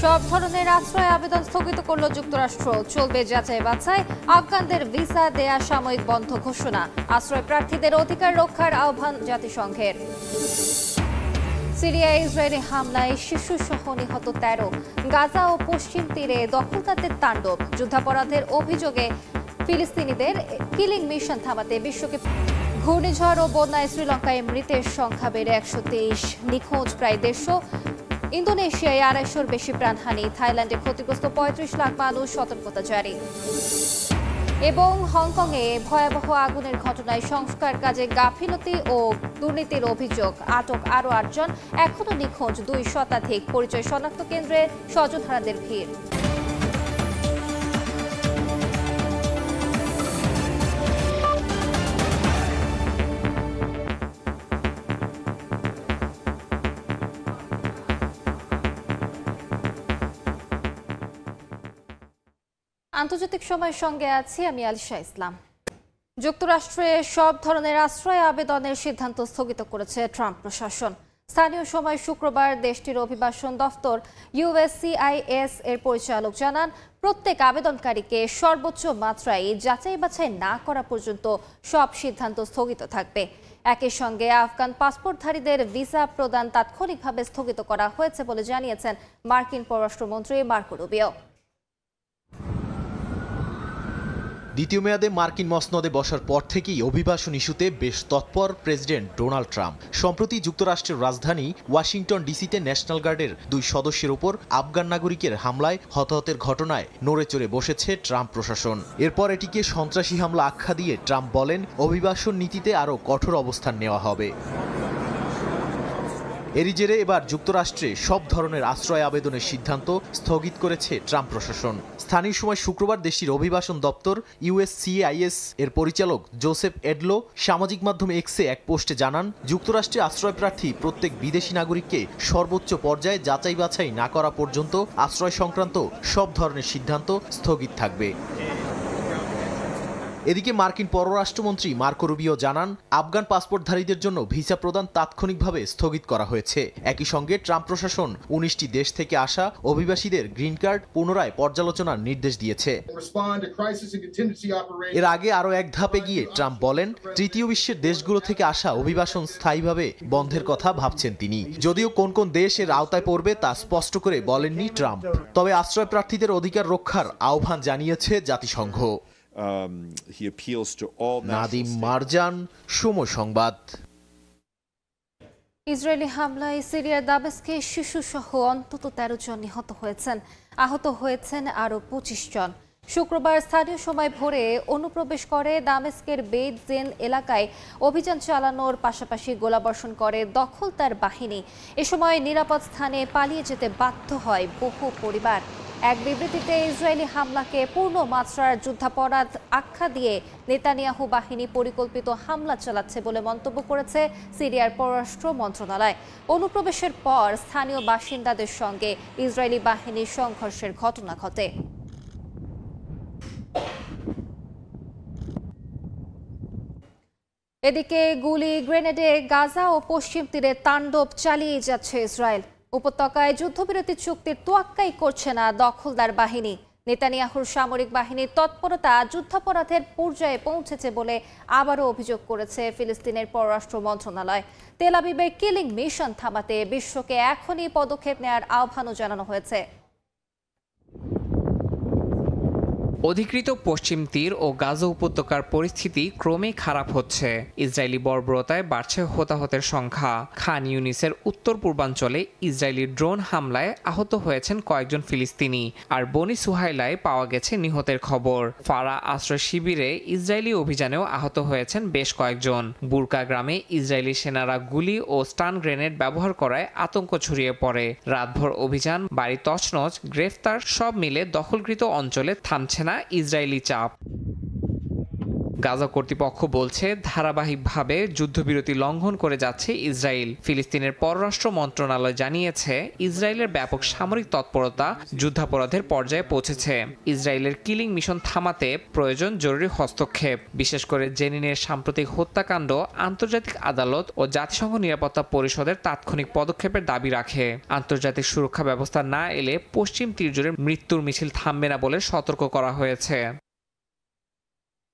সব ধরনের আশ্রয় আবেদন স্থগিত করল যুক্তরাষ্ট্র। চলবে যাচাই বাছাই। আফগানদের ভিসা দেয়া সাময়িক বন্ধ ঘোষণা। আশ্রয় প্রার্থীদের অধিকার রক্ষার আহ্বান জাতিসংঘের। সিরিয়ায় ইসরায়েলি হামলায় শিশুসহ নিহত 13। গাজা ও পশ্চিম তীরে দখলদারদের তাণ্ডব। যুদ্ধাপরাধের অভিযোগে ফিলিস্তিনিদের কিলিং মিশন থামাতে বিশ্বকে। ঘূর্ণিঝড় ও বন্যায় শ্রীলঙ্কায় মৃতের সংখ্যা বেড়ে 123, নিখোঁজ প্রায় 150। ইন্দোনেশিয়ায় 250-র বেশি প্রাণহানি। থাইল্যান্ডে ক্ষতিগ্রস্ত 35 লাখ মানুষ, সতর্কতা জারি। এবং হংকংয়ে ভয়াবহ আগুনের ঘটনায় সংস্কার কাজে গাফিলতি ও দুর্নীতির অভিযোগ। আটক আরও 8 জন, এখনও নিখোঁজ 2 শতাধিক। পরিচয় শনাক্ত কেন্দ্রে স্বজনহারাদের ভিড়। আন্তর্জাতিক সময়ের সঙ্গে আছি আমি আলিশা ইসলাম। যুক্তরাষ্ট্রে সব ধরনের আশ্রয় আবেদনের সিদ্ধান্ত স্থগিত করেছে ট্রাম্প প্রশাসন। স্থানীয় সময় শুক্রবার দেশটির অভিবাসন দফতর USCIS এর পরিচালক জানান, প্রত্যেক আবেদনকারীকে সর্বোচ্চ মাত্রায় যাচাই বাছাই না করা পর্যন্ত সব সিদ্ধান্ত স্থগিত থাকবে। একই সঙ্গে আফগান পাসপোর্টধারীদের ভিসা প্রদান তাৎক্ষণিকভাবে স্থগিত করা হয়েছে বলে জানিয়েছেন মার্কিন পররাষ্ট্রমন্ত্রী মার্কো রুবিও। দ্বিতীয় মেয়াদে মার্কিন মসনদে বসার পর থেকেই অভিবাসন ইস্যুতে বেশ তৎপর প্রেসিডেন্ট ডোনাল্ড ট্রাম্প। সম্প্রতি যুক্তরাষ্ট্রের রাজধানী ওয়াশিংটন ডিসিতে ন্যাশনাল গার্ডের 2 সদস্যের ওপর আফগান নাগরিকের হামলায় হতাহতের ঘটনায় নড়ে চড়ে বসেছে ট্রাম্প প্রশাসন। এরপর এটিকে সন্ত্রাসী হামলা আখ্যা দিয়ে ট্রাম্প বলেন, অভিবাসন নীতিতে আরও কঠোর অবস্থান নেওয়া হবে। এরই জেরে এবার যুক্তরাষ্ট্রে সব ধরনের আশ্রয় আবেদনের সিদ্ধান্ত স্থগিত করেছে ট্রাম্প প্রশাসন। স্থানীয় সময় শুক্রবার দেশটির অভিবাসন দপ্তর USCIS এর পরিচালক জোসেফ এডলো সামাজিক মাধ্যম এক্সে এক পোস্টে জানান, যুক্তরাষ্ট্রে আশ্রয়প্রার্থী প্রত্যেক বিদেশি নাগরিককে সর্বোচ্চ পর্যায়ে যাচাই বাছাই না করা পর্যন্ত আশ্রয় সংক্রান্ত সব ধরনের সিদ্ধান্ত স্থগিত থাকবে। এদিকে মার্কিন পররাষ্ট্রমন্ত্রী মার্কো রুবিও জানান, আফগান পাসপোর্টধারীদের জন্য ভিসা প্রদান তাৎক্ষণিকভাবে স্থগিত করা হয়েছে। একই সঙ্গে ট্রাম্প প্রশাসন 19টি দেশ থেকে আসা অভিবাসীদের গ্রিন কার্ড পুনরায় পর্যালোচনার নির্দেশ দিয়েছে। এর আগে আরও এক ধাপ এগিয়ে ট্রাম্প বলেন, তৃতীয় বিশ্বের দেশগুলো থেকে আসা অভিবাসন স্থায়ীভাবে বন্ধের কথা ভাবছেন তিনি। যদিও কোন কোন দেশ এর আওতায় পড়বে তা স্পষ্ট করে বলেননি ট্রাম্প। তবে আশ্রয় প্রার্থীদের অধিকার রক্ষার আহ্বান জানিয়েছে জাতিসংঘ। নাদিম মারজান, সময় সংবাদ। ইসরায়েলি হামলায় সিরিয়ার দামেস্কে শিশুসহ অন্তত 13 জন নিহত হয়েছেন। আহত হয়েছেন আরও 25 জন। শুক্রবার স্থানীয় সময় ভোরে অনুপ্রবেশ করে দামেস্কের বেইত জেন এলাকায় অভিযান চালানোর পাশাপাশি গোলাবর্ষণ করে দখলদার বাহিনী। এ সময় নিরাপদ স্থানে পালিয়ে যেতে বাধ্য হয় বহু পরিবার। এক বিবৃতিতে ইসরায়েলি হামলাকে পূর্ণ মাত্রার যুদ্ধাপরাধ আখ্যা দিয়ে নেতানিয়াহু বাহিনী পরিকল্পিত হামলা চালাচ্ছে বলে মন্তব্য করেছে সিরিয়ার পররাষ্ট্র মন্ত্রণালয়। অনুপ্রবেশের পর স্থানীয় বাসিন্দাদের সঙ্গে ইসরায়েলি বাহিনীর সংঘর্ষের ঘটনা ঘটে। এদিকে গুলি গ্রেনেডে গাজা ও পশ্চিম তীরে তাণ্ডব চালিয়ে যাচ্ছে ইসরায়েল। উপত্যকায় যুদ্ধবিরতি চুক্তির তোয়াক্কাই করছে না দখলদার বাহিনী। নেতানিয়াহুর সামরিক বাহিনীর তৎপরতা যুদ্ধাপরাধের পর্যায়ে পৌঁছেছে বলে আবারও অভিযোগ করেছে ফিলিস্তিনের পররাষ্ট্র মন্ত্রণালয়। তেল আবিবের কিলিং মিশন থামাতে বিশ্বকে এখনই পদক্ষেপ নেওয়ার আহ্বানও জানানো হয়েছে। অধিকৃত পশ্চিম তীর ও গাজা উপত্যকার পরিস্থিতি ক্রমেই খারাপ হচ্ছে। ইসরায়েলি বর্বরতায় বাড়ছে হতাহতের সংখ্যা। খান ইউনিসের উত্তর পূর্বাঞ্চলে ইসরায়েলি ড্রোন হামলায় আহত হয়েছেন কয়েকজন ফিলিস্তিনি, আর বনি সুহাইলায় পাওয়া গেছে নিহতের খবর। ফারা আশ্রয় শিবিরে ইসরায়েলি অভিযানেও আহত হয়েছেন বেশ কয়েকজন। বুরকা গ্রামে ইসরায়েলি সেনারা গুলি ও স্টান গ্রেনেড ব্যবহার করায় আতঙ্ক ছড়িয়ে পড়ে। রাতভর অভিযান, বাড়ি তছনছ, গ্রেফতার সব মিলে দখলকৃত অঞ্চলে থামছে না ইসরায়েলি চাপ। গাজা কর্তৃপক্ষ বলছে ধারাবাহিকভাবে যুদ্ধবিরতি লঙ্ঘন করে যাচ্ছে ইসরায়েল। ফিলিস্তিনের পররাষ্ট্র মন্ত্রণালয় জানিয়েছে ইসরায়েলের ব্যাপক সামরিক তৎপরতা যুদ্ধাপরাধের পর্যায়ে পৌঁছেছে। ইসরায়েলের কিলিং মিশন থামাতে প্রয়োজন জরুরি হস্তক্ষেপ। বিশেষ করে জেনিনের সাম্প্রতিক হত্যাকাণ্ড আন্তর্জাতিক আদালত ও জাতিসংঘ নিরাপত্তা পরিষদের তাৎক্ষণিক পদক্ষেপের দাবি রাখে। আন্তর্জাতিক সুরক্ষা ব্যবস্থা না এলে পশ্চিম তীর জুড়ে মৃত্যুর মিছিল থামবে না বলে সতর্ক করা হয়েছে।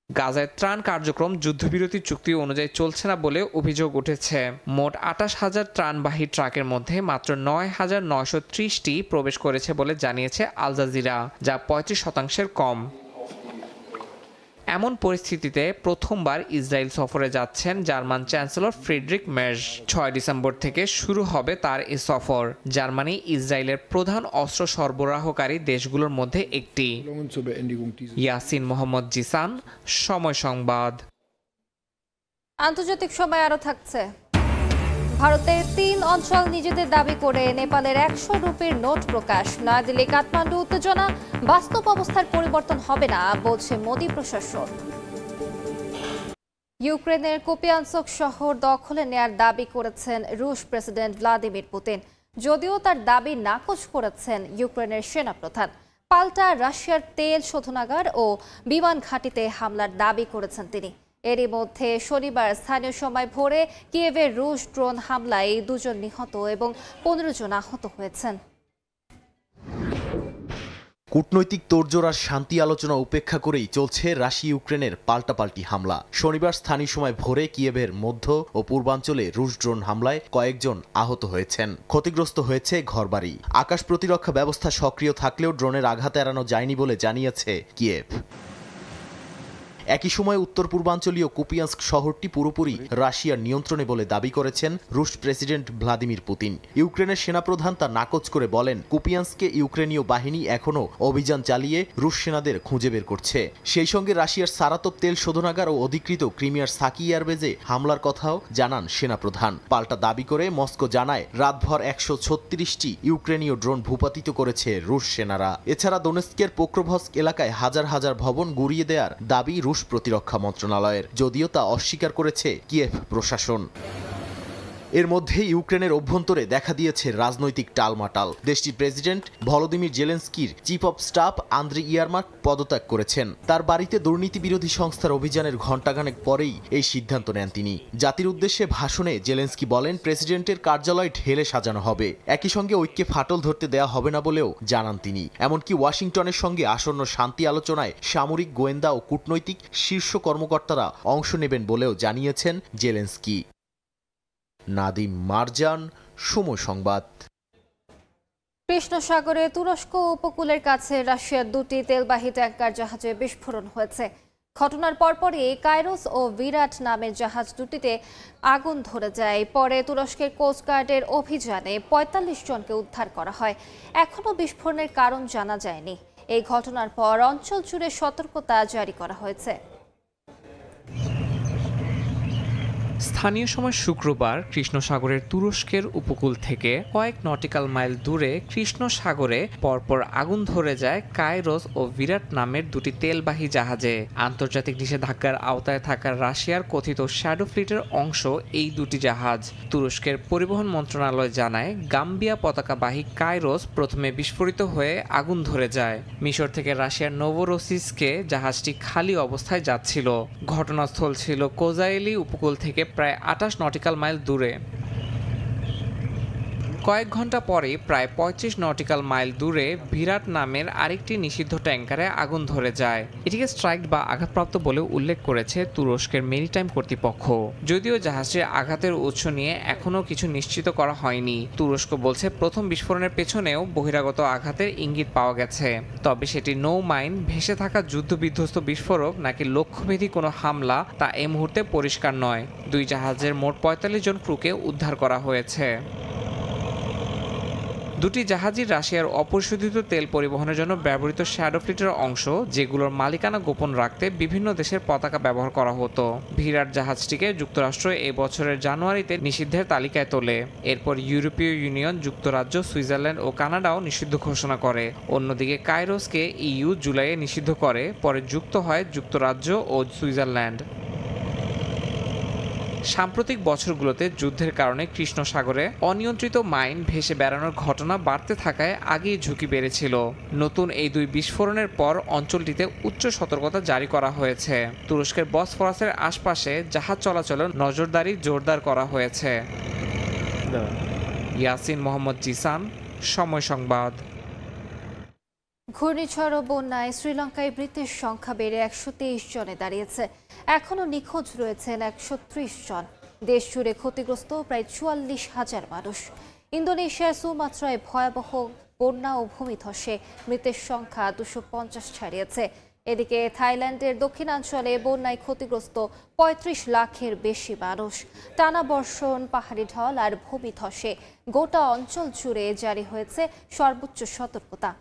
গাজায় ত্রাণ কার্যক্রম যুদ্ধবিরতি চুক্তি অনুযায়ী চলছে না বলে অভিযোগ উঠেছে। মোট ২৮,০০০ ত্রাণবাহী ট্রাকের মধ্যে মাত্র ৯,৯৩০টি প্রবেশ করেছে বলে জানিয়েছে আল জাজিরা, যা ৩৫% কম। এমন পরিস্থিতিতে প্রথমবার ইসরায়েল সফরে যাচ্ছেন German chancellor Friedrich Merz. ৬ December থেকে শুরু হবে তার এ সফর। জার্মানি ইসরায়েলের প্রধান অস্ত্র সরবরাহকারী দেশগুলোর মধ্যে একটি। ইয়াসিন মোহাম্মদ জিসান, সময় সংবাদ। আন্তর্জাতিক সময় আরো থাকছে। ভারতের ৩ অঞ্চল নিজেদের দাবি করে নেপালের ১০০ রুপির নোট প্রকাশ। নয়াদিল্লি কাঠমান্ডু উত্তেজনা, বাস্তব অবস্থার পরিবর্তন হবে না বলছে মোদী প্রশাসন। ইউক্রেনের কুপিয়ানস্ক শহর দখলে নেয়ার দাবি করেছেন রুশ প্রেসিডেন্ট ভ্লাদিমির পুতিন। যদিও তার দাবি নাকচ করেছেন ইউক্রেনের সেনাপ্রধান। পাল্টা রাশিয়ার তেল শোধনাগার ও বিমান ঘাঁটিতে হামলার দাবি করেছেন তিনি। এরই মধ্যে শনিবার স্থানীয় সময় ভোরে কিয়েভের রুশ ড্রোন হামলায় ২ জন নিহত এবং ১৫ জন আহত হয়েছেন। কূটনৈতিক তোড়জোড় আর শান্তি আলোচনা উপেক্ষা করেই চলছে রাশিয়া ইউক্রেনের পাল্টাপাল্টি হামলা। শনিবার স্থানীয় সময় ভোরে কিয়েভের মধ্য ও পূর্বাঞ্চলে রুশ ড্রোন হামলায় কয়েকজন আহত হয়েছেন। ক্ষতিগ্রস্ত হয়েছে ঘরবাড়ি। আকাশ প্রতিরক্ষা ব্যবস্থা সক্রিয় থাকলেও ড্রোনের আঘাত এড়ানো যায়নি বলে জানিয়েছে কিয়েভ। একই সময় উত্তর পূর্বাঞ্চলীয় কুপিয়ানস্ক শহরটি পুরোপুরি রাশিয়ার নিয়ন্ত্রণে বলে দাবি করেছেন রুশ প্রেসিডেন্ট ভ্লাদিমির পুতিন। ইউক্রেনের সেনাপ্রধান তা নাকচ করে বলেন, কুপিয়ানস্কে ইউক্রেনীয় বাহিনী এখনও অভিযান চালিয়ে রুশ সেনাদের খুঁজে বের করছে। সেই সঙ্গে রাশিয়ার সারাতভ তেল শোধনাগার ও অধিকৃত ক্রিমিয়ার সাকি এয়ারবেজে হামলার কথাও জানান সেনাপ্রধান। পাল্টা দাবি করে মস্কো জানায়, রাতভর ১৩৬টি ইউক্রেনীয় ড্রোন ভূপাতিত করেছে রুশ সেনারা। এছাড়া দোনেৎস্কের পোক্রোভস্ক এলাকায় হাজার হাজার ভবন গুঁড়িয়ে দেওয়ার দাবি রুশ প্রতিরক্ষা মন্ত্রণালয়ের, যদিও তা অস্বীকার করেছে কিয়েভ প্রশাসন। এর মধ্যে ইউক্রেনের অভ্যন্তরে দেখা দিয়েছে রাজনৈতিক টালমাটাল। দেশটির প্রেসিডেন্ট ভলোদিমির জেলেনস্কির chief of staff Andriy Yermak পদত্যাগ করেছেন। তার বাড়িতে দুর্নীতি বিরোধী সংস্থার অভিযানের ঘণ্টাখানেক পরেই এই সিদ্ধান্ত নেন তিনি। জাতির উদ্দেশ্যে ভাষণে জেলেনস্কি বলেন, প্রেসিডেন্টের কার্যালয় ঢেলে সাজানো হবে। একই সঙ্গে ঐক্যে ফাটল ধরতে দেওয়া হবে না বলেও জানান তিনি। এমনকি ওয়াশিংটনের সঙ্গে আসন্ন শান্তি আলোচনায় সামরিক, গোয়েন্দা ও কূটনৈতিক শীর্ষ কর্মকর্তারা অংশ নেবেন বলেও জানিয়েছেন জেলেনস্কি। নাদিম মারজান, সময় সংবাদ। কৃষ্ণ সাগরে তুরস্ক উপকূলের কাছে রাশিয়ার 2টি তেলবাহী ট্যাঙ্কার জাহাজে বিস্ফোরণ হয়েছে। ঘটনার পরপরই কাইরোস ও বিরাট নামের জাহাজ দুটিতে আগুন ধরে যায়। পরে তুরস্কের কোস্টগার্ডের অভিযানে ৪৫ জনকে উদ্ধার করা হয়। এখনও বিস্ফোরণের কারণ জানা যায়নি। এই ঘটনার পর অঞ্চল জুড়ে সতর্কতা জারি করা হয়েছে। স্থানীয় সময় শুক্রবার কৃষ্ণ সাগরের তুরস্কের উপকূল থেকে কয়েক নটিক্যাল মাইল দূরে কৃষ্ণ সাগরে পরপর আগুন ধরে যায় কাইরোস ও বিরাট নামের 2টি তেলবাহী জাহাজে। আন্তর্জাতিক নিষেধাজ্ঞার আওতায় থাকা রাশিয়ার কথিত শ্যাডো ফ্লিটের অংশ এই 2টি জাহাজ। তুরস্কের পরিবহন মন্ত্রণালয় জানায়, গাম্বিয়া পতাকাবাহী কাইরোস প্রথমে বিস্ফোরিত হয়ে আগুন ধরে যায়। মিশর থেকে রাশিয়ার নোভোরোসিসকে জাহাজটি খালি অবস্থায় যাচ্ছিল। ঘটনাস্থল ছিল কোজাইলি উপকূল থেকে প্রায় 28 নটিক্যাল মাইল দূরে। কয়েক ঘন্টা পরে প্রায় 35 নটিক্যাল মাইল দূরে বিরাট নামের আরেকটি নিষিদ্ধ ট্যাঙ্কারে আগুন ধরে যায়। এটিকে স্ট্রাইক বা আঘাতপ্রাপ্ত বলে উল্লেখ করেছে তুরস্কের মেরিটাইম কর্তৃপক্ষ। যদিও জাহাজটির আঘাতের উৎস নিয়ে এখনও কিছু নিশ্চিত করা হয়নি। তুরস্ক বলছে প্রথম বিস্ফোরণের পেছনেও বহিরাগত আঘাতের ইঙ্গিত পাওয়া গেছে। তবে সেটি নৌ মাইন, ভেসে থাকা যুদ্ধবিধ্বস্ত বিস্ফোরক নাকি লক্ষ্যভেদী কোনো হামলা তা এই মুহূর্তে পরিষ্কার নয়। 2 জাহাজের মোট 45 জন ক্রুকে উদ্ধার করা হয়েছে। দুটি জাহাজই রাশিয়ার অপরিশোধিত তেল পরিবহনের জন্য ব্যবহৃত শ্যাডো ফ্লিটের অংশ, যেগুলোর মালিকানা গোপন রাখতে বিভিন্ন দেশের পতাকা ব্যবহার করা হতো। ভিরাট জাহাজটিকে যুক্তরাষ্ট্র এই বছরের জানুয়ারিতে নিষিদ্ধের তালিকায় তোলে। এরপর ইউরোপীয় ইউনিয়ন, যুক্তরাজ্য, সুইজারল্যান্ড ও কানাডাও নিষিদ্ধ ঘোষণা করে। অন্যদিকে কাইরোসকে ইইউ জুলাইয়ে নিষিদ্ধ করে, পরে যুক্ত হয় যুক্তরাজ্য ও সুইজারল্যান্ড। সাম্প্রতিক বছরগুলোতে যুদ্ধের কারণে কৃষ্ণ সাগরে অনিয়ন্ত্রিত মাইন ভেসে বেড়ানোর ঘটনা বাড়তে থাকায় আগেই ঝুঁকি বেড়েছিল। নতুন এই দুই বিস্ফোরণের পর অঞ্চলটিতে উচ্চ সতর্কতা জারি করা হয়েছে। তুরস্কের বসফরাসের আশপাশে জাহাজ চলাচলের নজরদারি জোরদার করা হয়েছে। ইয়াসিন মোহাম্মদ জিসান, সময় সংবাদ। ঘূর্ণিঝড় ও বন্যায় শ্রীলঙ্কায় মৃতের সংখ্যা বেড়ে 123 জনে দাঁড়িয়েছে। এখনও নিখোঁজ রয়েছেন 130 জন। দেশ জুড়ে ক্ষতিগ্রস্ত প্রায় 44,000 মানুষ। ইন্দোনেশিয়ার সুমাত্রায় ভয়াবহ বন্যা ও ভূমিধসে মৃতের সংখ্যা 250 ছাড়িয়েছে। এদিকে থাইল্যান্ডের দক্ষিণাঞ্চলে বন্যায় ক্ষতিগ্রস্ত 35 লাখের বেশি মানুষ। টানা বর্ষণ, পাহাড়ি ঢল আর ভূমিধসে গোটা অঞ্চল জুড়ে জারি হয়েছে সর্বোচ্চ সতর্কতা।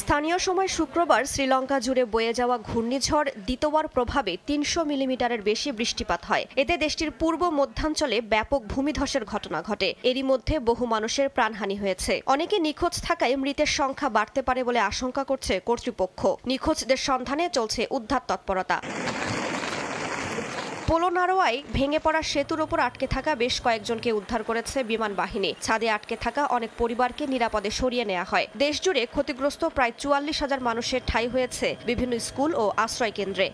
স্থানীয় সময় শুক্রবার শ্রীলঙ্কা জুড়ে বয়ে যাওয়া ঘূর্ণিঝড় দিতোয়ার প্রভাবে 300 মিলিমিটারের বেশি বৃষ্টিপাত হয়। এতে দেশটির পূর্ব মধ্যাঞ্চলে ব্যাপক ভূমিধসের ঘটনা ঘটে। এরই মধ্যে বহু মানুষের প্রাণহানি হয়েছে। অনেকে নিখোঁজ থাকায় মৃতের সংখ্যা বাড়তে পারে বলে আশঙ্কা করছে কর্তৃপক্ষ। নিখোঁজদের সন্ধানে চলছে উদ্ধার তৎপরতা। পোলোনারোয়ায় ভেঙে পড়া সেতুর ওপর আটকে থাকা বেশ কয়েকজনকে উদ্ধার করেছে বিমান বাহিনী। ছাদে আটকে থাকা অনেক পরিবারকে নিরাপদে সরিয়ে নেওয়া হয়। দেশজুড়ে ক্ষতিগ্রস্ত প্রায় 44,000 মানুষের ঠাঁই হয়েছে বিভিন্ন স্কুল ও আশ্রয় কেন্দ্রে।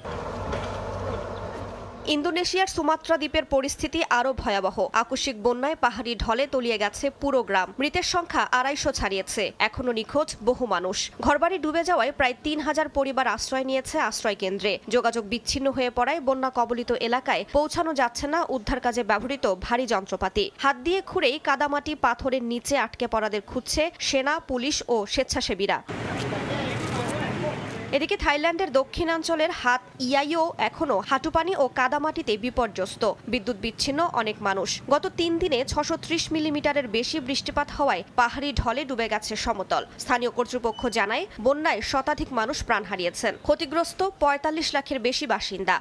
ইন্দোনেশিয়ার সুমাত্রা দ্বীপের পরিস্থিতি আরও ভয়াবহ। আকস্মিক বন্যায় পাহাড়ি ঢলে তলিয়ে গেছে পুরো গ্রাম। মৃতের সংখ্যা 250 ছাড়িয়েছে। এখনো নিখোঁজ বহু মানুষ। ঘরবাড়ি ডুবে যাওয়ায় প্রায় 3,000 পরিবার আশ্রয় নিয়েছে আশ্রয় কেন্দ্রে। যোগাযোগ বিচ্ছিন্ন হয়ে পড়ায় বন্যা কবলিত এলাকায় পৌঁছানো যাচ্ছে না উদ্ধার কাজে ব্যবহৃত ভারী যন্ত্রপাতি। হাত দিয়ে খুঁড়েই কাদামাটি পাথরের নিচে আটকে পড়াদের খুঁজছে সেনা, পুলিশ ও স্বেচ্ছাসেবীরা। এদিকে থাইল্যান্ডের দক্ষিণাঞ্চলের হাত ইয়াইও এখনও হাঁটুপানি ও কাদামাটিতে বিপর্যস্ত। বিদ্যুৎ বিচ্ছিন্ন অনেক মানুষ। গত 3 দিনে 630 মিলিমিটারের বেশি বৃষ্টিপাত হওয়ায় পাহাড়ি ঢলে ডুবে গেছে সমতল। স্থানীয় কর্তৃপক্ষ জানায় বন্যায় শতাধিক মানুষ প্রাণ হারিয়েছেন। ক্ষতিগ্রস্ত 45 লাখের বেশি বাসিন্দা।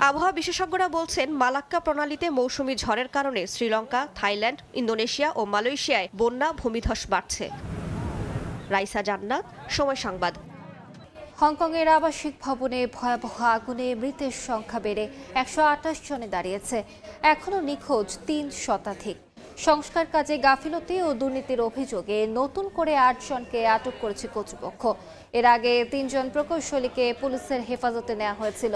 আবহাওয়া বিশেষজ্ঞরা বলছেন মালাক্কা প্রণালীতে মৌসুমি ঝড়ের কারণে শ্রীলঙ্কা, থাইল্যান্ড, ইন্দোনেশিয়া ও মালয়েশিয়ায় বন্যা ভূমিধস বাড়ছে। রাইসা জান্নাত, সময় সংবাদ। হংকংয়ের আবাসিক ভবনে ভয়াবহ আগুনে মৃতের সংখ্যা বেড়ে 128 জনে দাঁড়িয়েছে। এখনও নিখোঁজ 3 শতাধিক। সংস্কার কাজে গাফিলতি ও দুর্নীতির অভিযোগে নতুন করে 8 জনকে আটক করেছে কর্তৃপক্ষ। এর আগে 3 জন প্রকৌশলীকে পুলিশের হেফাজতে নেওয়া হয়েছিল।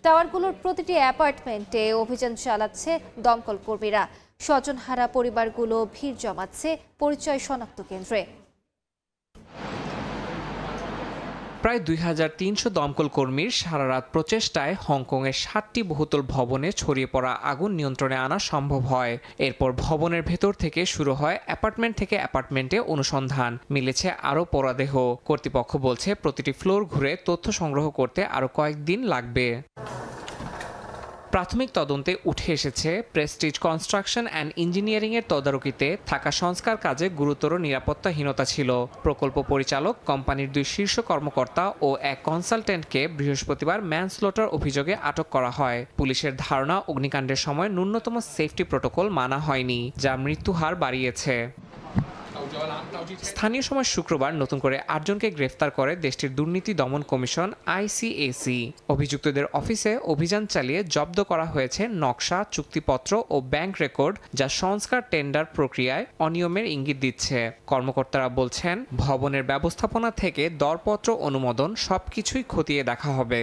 টাওয়ারগুলোর প্রতিটি অ্যাপার্টমেন্টে অভিযান চালাচ্ছে দমকল কর্মীরা। স্বজনহারা পরিবারগুলো ভিড় জমাচ্ছে পরিচয় শনাক্ত কেন্দ্রে। প্রায় 2300 দমকল কর্মীর সারারাত প্রচেষ্টায় হংকংয়ের 7টি বহুতল ভবনে ছড়িয়ে পড়া আগুন নিয়ন্ত্রণে আনা সম্ভব হয়। এরপর ভবনের ভেতর থেকে শুরু হয় অ্যাপার্টমেন্ট থেকে অ্যাপার্টমেন্টে অনুসন্ধান। মিলেছে আরও পোড়াদেহ। কর্তৃপক্ষ বলছে প্রতিটি ফ্লোর ঘুরে তথ্য সংগ্রহ করতে আরও কয়েকদিন লাগবে। প্রাথমিক তদন্তে উঠে এসেছে প্রেস্টিজ কনস্ট্রাকশন অ্যান্ড ইঞ্জিনিয়ারিংয়ের তদারকিতে থাকা সংস্কার কাজে গুরুতর নিরাপত্তাহীনতা ছিল। প্রকল্প পরিচালক, কোম্পানির 2 শীর্ষ কর্মকর্তা ও এক কনসালটেন্টকে বৃহস্পতিবার ম্যানস্লটার অভিযোগে আটক করা হয়। পুলিশের ধারণা অগ্নিকাণ্ডের সময় ন্যূনতম সেফটি প্রোটোকল মানা হয়নি, যা মৃত্যুহার বাড়িয়েছে। স্থানীয় সময় শুক্রবার নতুন করে 8 জনকে গ্রেফতার করে দেশটির দুর্নীতি দমন কমিশন ICAC। অভিযুক্তদের অফিসে অভিযান চালিয়ে জব্দ করা হয়েছে নকশা, চুক্তিপত্র ও ব্যাংক রেকর্ড, যা সংস্কার টেন্ডার প্রক্রিয়ায় অনিয়মের ইঙ্গিত দিচ্ছে। কর্মকর্তারা বলছেন ভবনের ব্যবস্থাপনা থেকে দরপত্র অনুমোদন সবকিছুই খতিয়ে দেখা হবে।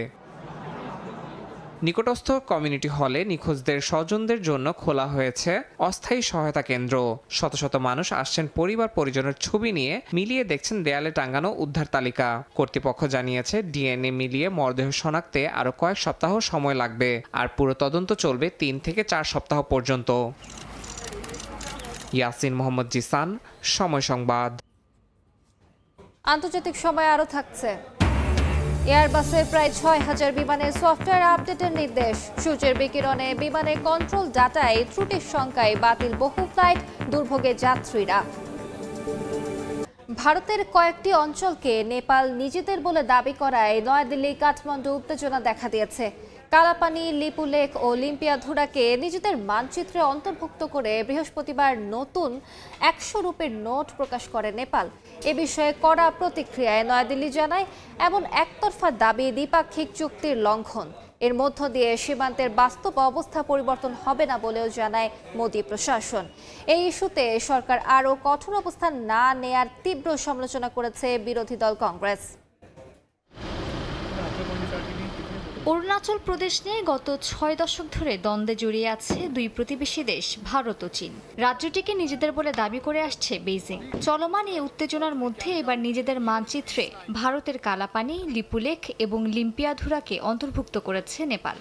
নিকটস্থ কমিউনিটি হলে নিখোঁজদের স্বজনদের জন্য খোলা হয়েছে অস্থায়ী সহায়তা কেন্দ্র। শত শত মানুষ আসছেন পরিবার পরিজনের ছবি নিয়ে, মিলিয়ে দেখছেন দেয়ালে টাঙানো উদ্ধার তালিকা। কর্তৃপক্ষ জানিয়েছে DNA মিলিয়ে মরদেহ শনাক্তে আরও কয়েক সপ্তাহ সময় লাগবে, আর পুরো তদন্ত চলবে 3 থেকে 4 সপ্তাহ পর্যন্ত। ইয়াসিন মোহাম্মদ জিসান, সময় সংবাদ। আন্তর্জাতিক সময় আরও থাকছে। এয়ারবাসের প্রায় ৬,০০০ বিমানের সফটওয়্যার আপডেটের নির্দেশ। সূর্যের বিকিরণে বিমানের কন্ট্রোল ডাটায় ত্রুটির সংখ্যায় বাতিল বহু ফ্লাইট, দুর্ভোগে যাত্রীরা। ভারতের কয়েকটি অঞ্চলকে নেপাল নিজেদের বলে দাবি করায় নয়াদিল্লি কাঠমান্ডু উত্তেজনা দেখা দিয়েছে। কালাপানি, লিপুলেক ও লিম্পিয়াধুরাকে নিজেদের মানচিত্রে অন্তর্ভুক্ত করে বৃহস্পতিবার নতুন ১০০ রুপির নোট প্রকাশ করে নেপাল। এ বিষয়ে কড়া প্রতিক্রিয়ায় নয়াদিল্লি জানায়, এমন একতরফা দাবি দ্বিপাক্ষিক চুক্তির লঙ্ঘন। এর মধ্য দিয়ে সীমান্তের বাস্তব অবস্থা পরিবর্তন হবে না বলেও জানায় মোদী প্রশাসন। এই ইস্যুতে সরকার আরও কঠোর অবস্থান না নেয়ার তীব্র সমালোচনা করেছে বিরোধী দল কংগ্রেস। অরুণাচল প্রদেশ নিয়ে গত ৬ দশক ধরে দ্বন্দ্বে জড়িয়ে আছে দুই প্রতিবেশী দেশ ভারত ও চীন। রাজ্যটিকে নিজেদের বলে দাবি করে আসছে বেইজিং। চলমান এই উত্তেজনার মধ্যে এবার নিজেদের মানচিত্রে ভারতের কালাপানি, লিপুলেখ এবং লিম্পিয়াধুরাকে অন্তর্ভুক্ত করেছে নেপাল।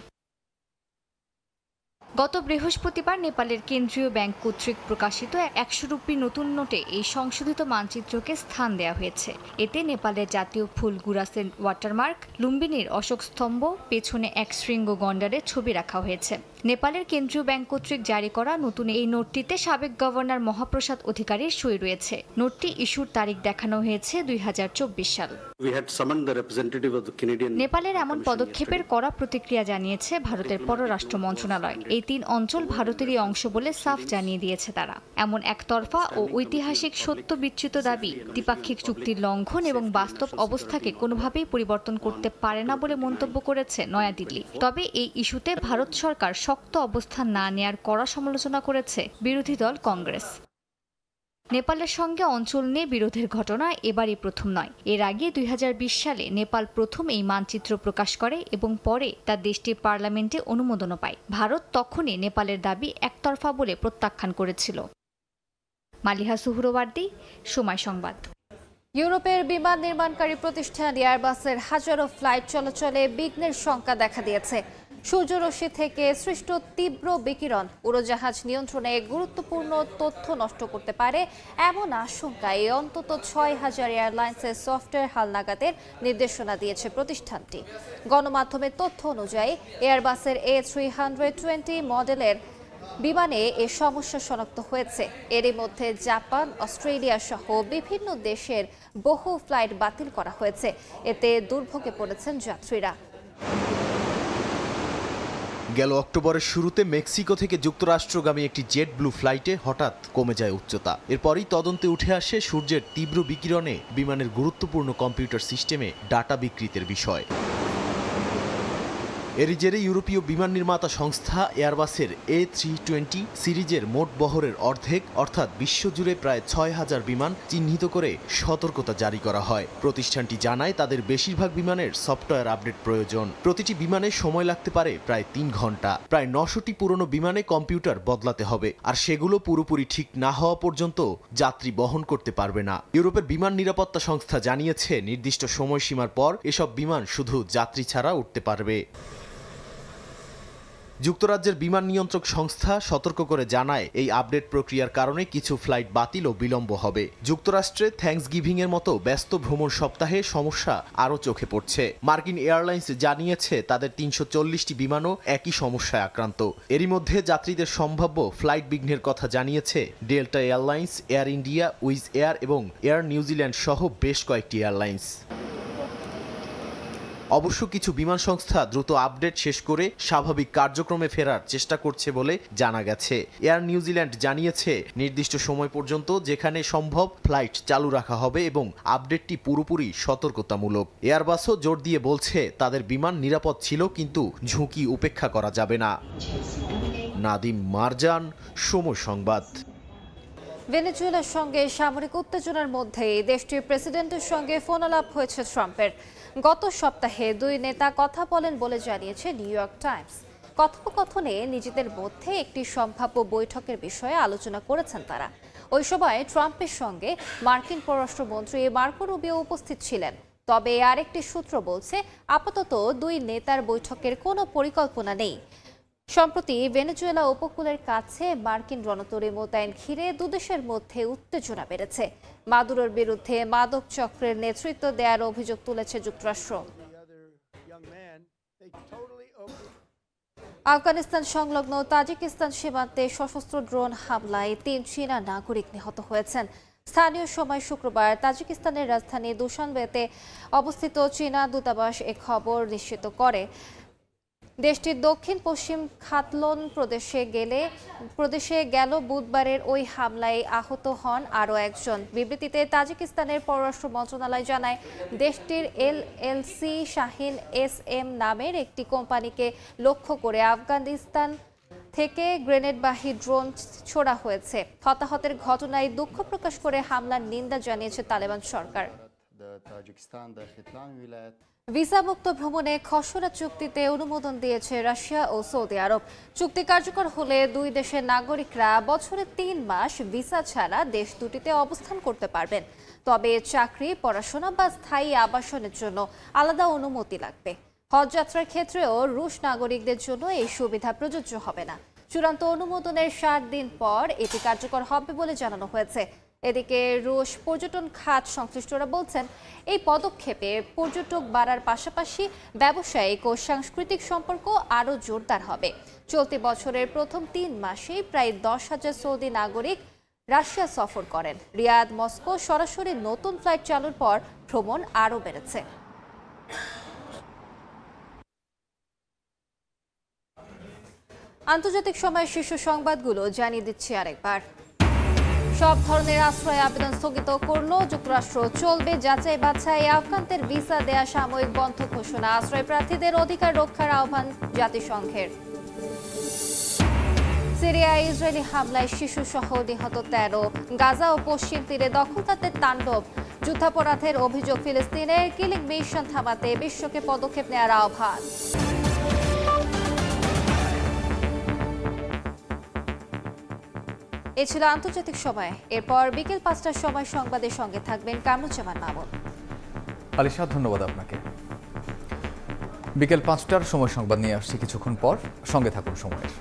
গত বৃহস্পতিবার নেপালের কেন্দ্রীয় ব্যাংক কর্তৃক প্রকাশিত ১০০ রুপি নতুন নোটে এই সংশোধিত মানচিত্রকে স্থান দেওয়া হয়েছে। এতে নেপালের জাতীয় ফুল গুরাসের ওয়াটারমার্ক, লুম্বিনীর অশোক স্তম্ভ, পেছনে এক শৃঙ্গ গন্ডারের ছবি রাখা হয়েছে। নেপালের কেন্দ্রীয় ব্যাংক কর্তৃক জারি করা নতুন এই নোটটিতে সাবেক গভর্নর মহাপ্রসাদ অধিকারীর সই রয়েছে। নোটটি ইস্যুর তারিখ দেখানো হয়েছে ২০২৪ সাল। নেপালের এমন পদক্ষেপের কড়া প্রতিক্রিয়া জানিয়েছে ভারতের পররাষ্ট্র মন্ত্রণালয়। এই ৩ অঞ্চল ভারতেরই অংশ বলে সাফ জানিয়ে দিয়েছে তারা। এমন একতরফা ও ঐতিহাসিক সত্য বিচ্যুত দাবি দ্বিপাক্ষিক চুক্তির লঙ্ঘন এবং বাস্তব অবস্থাকে কোনোভাবেই পরিবর্তন করতে পারে না বলে মন্তব্য করেছে নয়াদিল্লি। তবে এই ইস্যুতে ভারত সরকার শক্ত অবস্থান না নেয়ার কড়া সমালোচনা করেছে বিরোধী দল কংগ্রেস। নেপালের সঙ্গে অঞ্চল নিয়ে বিরোধের ঘটনা এবারই প্রথম নয়। এর আগে ২০২০ সালে নেপাল প্রথম এই মানচিত্র প্রকাশ করে এবং পরে তা দেশটির পার্লামেন্টে অনুমোদনও পায়। ভারত তখনই নেপালের দাবি একতরফা বলে প্রত্যাখ্যান করেছিল। মালিহা সুহরওয়ার্দী, সময় সংবাদ। ইউরোপের বিমান নির্মাণকারী প্রতিষ্ঠান এয়ারবাসের হাজারো ফ্লাইট চলাচলে বিঘ্নের শঙ্কা দেখা দিয়েছে। সূর্যরশ্মি থেকে সৃষ্ট তীব্র বিকিরণ উড়োজাহাজ নিয়ন্ত্রণে গুরুত্বপূর্ণ তথ্য নষ্ট করতে পারে এমন আশঙ্কায় অন্তত ৬,০০০ এয়ারলাইন্সের সফটওয়্যার হালনাগাদের নির্দেশনা দিয়েছে প্রতিষ্ঠানটি। গণমাধ্যমের তথ্য অনুযায়ী এয়ারবাসের A320 মডেলের বিমানে এ সমস্যা শনাক্ত হয়েছে। এরই মধ্যে জাপান, অস্ট্রেলিয়া সহ বিভিন্ন দেশের বহু ফ্লাইট বাতিল করা হয়েছে। এতে দুর্ভোগে পড়েছেন যাত্রীরা। গেল অক্টোবরের শুরুতে মেক্সিকো থেকে যুক্তরাষ্ট্রগামী একটি জেট ব্লু ফ্লাইটে হঠাৎ কমে যায় উচ্চতা। এরপরই তদন্তে উঠে আসে সূর্যের তীব্র বিকিরণে বিমানের গুরুত্বপূর্ণ কম্পিউটার সিস্টেমে ডাটা বিকৃতির বিষয়। এরই জেরে ইউরোপীয় বিমান নির্মাতা সংস্থা এয়ারবাসের A320 সিরিজের মোট বহরের অর্ধেক অর্থাৎ বিশ্বজুড়ে প্রায় ৬,০০০ বিমান চিহ্নিত করে সতর্কতা জারি করা হয়। প্রতিষ্ঠানটি জানায় তাদের বেশিরভাগ বিমানের সফটওয়্যার আপডেট প্রয়োজন। প্রতিটি বিমানে সময় লাগতে পারে প্রায় ৩ ঘন্টা। প্রায় ৯০০টি পুরনো বিমানে কম্পিউটার বদলাতে হবে, আর সেগুলো পুরোপুরি ঠিক না হওয়া পর্যন্ত যাত্রী বহন করতে পারবে না। ইউরোপের বিমান নিরাপত্তা সংস্থা জানিয়েছে নির্দিষ্ট সময়সীমার পর এসব বিমান শুধু যাত্রী ছাড়া উঠতে পারবে। যুক্তরাজ্যের বিমান নিয়ন্ত্রক সংস্থা সতর্ক করে জানায় এই আপডেট প্রক্রিয়ার কারণে কিছু ফ্লাইট বাতিল ও বিলম্ব হবে। যুক্তরাষ্ট্রে থ্যাঙ্কসগিভিং এর মতো ব্যস্ত ভ্রমণ সপ্তাহে সমস্যা আরও চোখে পড়ছে। মার্কিন এয়ারলাইন্স জানিয়েছে তাদের ৩৪০টি বিমানও একই সমস্যায় আক্রান্ত। এরই মধ্যে যাত্রীদের সম্ভাব্য ফ্লাইট বিঘ্নের কথা জানিয়েছে Delta Airlines, Air India, Wizz Air এবং এয়ার নিউজিল্যান্ড সহ বেশ কয়েকটি এয়ারলাইন্স। অবশ্য কিছু বিমান সংস্থা দ্রুত আপডেট শেষ করে স্বাভাবিক কার্যক্রমে ফেরার চেষ্টা করছে বলে জানা গেছে। এয়ার নিউজিল্যান্ড জানিয়েছে নির্দিষ্ট সময় পর্যন্ত যেখানে সম্ভব ফ্লাইট চালু রাখা হবে এবং আপডেটটি পুরোপুরি সতর্কতামূলক। এয়ারবাসও জোর দিয়ে বলছে তাদের বিমান নিরাপদ ছিল, কিন্তু ঝুঁকি উপেক্ষা করা যাবে না। নাদিম মারজান, সময় সংবাদ। ভেনেজুয়েলার সঙ্গে সামরিক উত্তেজনার মধ্যেই দেশটির প্রেসিডেন্টের সঙ্গে ফোনালাপ হয়েছে ট্রাম্পের। গত সপ্তাহে দুই নেতা কথা বলেন বলে জানিয়েছে নিউ ইয়র্ক টাইমস। কথোপকথনে নিজেদের মধ্যে একটি সম্ভাব্য বৈঠকের বিষয়ে আলোচনা করেছেন তারা। ওই সময় ট্রাম্পের সঙ্গে মার্কিন পররাষ্ট্রমন্ত্রী মার্কো রুবিও উপস্থিত ছিলেন। তবে আরেকটি সূত্র বলছে আপাতত দুই নেতার বৈঠকের কোনো পরিকল্পনা নেই। সম্প্রতি ভেনেজুয়েলা উপকূলের কাছে মার্কিন রণতরী মোতায়েন ঘিরে দুদেশের মধ্যে উত্তেজনা বেড়েছে। মাদুরোর বিরুদ্ধে মাদক চক্রের নেতৃত্ব দেওয়ার অভিযোগ তুলেছে যুক্তরাষ্ট্র। আফগানিস্তান সংলগ্ন তাজিকিস্তান সীমান্তে সশস্ত্র ড্রোন হামলায় ৩ চীনা নাগরিক নিহত হয়েছেন। স্থানীয় সময় শুক্রবার তাজিকিস্তানের রাজধানী দুশানবেতে অবস্থিত চীনা দূতাবাস এ খবর নিশ্চিত করে। দেশটির দক্ষিণ পশ্চিম খাতলন প্রদেশে গেল বুধবারের ওই হামলায় আহত হন আরও একজন। বিবৃতিতে তাজিকিস্তানের পররাষ্ট্র মন্ত্রণালয় জানায়, দেশটির এলএলসি শাহিন SM নামের একটি কোম্পানিকে লক্ষ্য করে আফগানিস্তান থেকে গ্রেনেডবাহী ড্রোন ছোড়া হয়েছে। হতাহতের ঘটনায় দুঃখ প্রকাশ করে হামলার নিন্দা জানিয়েছে তালেবান সরকার। ভিসামুক্ত ভ্রমণে খসড়া চুক্তিতে অনুমোদন দিয়েছে রাশিয়া ও সৌদি আরব। চুক্তি কার্যকর হলে দুই দেশের নাগরিকরা বছরে 3 মাস ভিসা ছাড়া দেশ দুটিতে অবস্থান করতে পারবেন। তবে চাকরি, পড়াশোনা বা স্থায়ী আবাসনের জন্য আলাদা অনুমতি লাগবে। হজ যাত্রার ক্ষেত্রেও রুশ নাগরিকদের জন্য এই সুবিধা প্রযোজ্য হবে না। চূড়ান্ত অনুমোদনের 7 দিন পর এটি কার্যকর হবে বলে জানানো হয়েছে। এদিকে রুশ পর্যটন খাত সংশ্লিষ্টরা বলছেন, এই পদক্ষেপে পর্যটক বাড়ার পাশাপাশি ব্যবসায়িক ও সাংস্কৃতিক সম্পর্ক আরও জোরদার হবে। চলতি বছরের প্রথম 3 মাসেই প্রায় 10,000 সৌদি নাগরিক রাশিয়া সফর করেন। রিয়াদ, মস্কো সরাসরি নতুন ফ্লাইট চালুর পর ভ্রমণ আরও বেড়েছে। আন্তর্জাতিক সময়ের শীর্ষ সংবাদগুলো জানিয়ে দিচ্ছি আরেকবার। সব ধরনের আশ্রয় আবেদন স্থগিত করল যুক্তরাষ্ট্র। চলবে যাচাই বাছাই। আফগানদের ভিসা দেয়া সাময়িক বন্ধ ঘোষণা। আশ্রয় প্রার্থীদের অধিকার রক্ষার আহ্বান জাতিসংঘের। সিরিয়ায় ইসরায়েলি হামলায় শিশুসহ নিহত 13। গাজা ও পশ্চিম তীরে দখলদারদের তাণ্ডব। যুদ্ধাপরাধের অভিযোগ ফিলিস্তিনের। কিলিং মিশন থামাতে বিশ্বকে পদক্ষেপ নেওয়ার আহ্বান। এ ছিল আন্তর্জাতিক সময়। এরপর বিকেল 5টার সময় সংবাদের সঙ্গে থাকবেন কামরুজ্জামান মামুন। আলিশা, ধন্যবাদ আপনাকে। বিকেল 5টার সময় সংবাদ নিয়ে আসছি কিছুক্ষণ পর, সঙ্গে থাকুন সময়ের।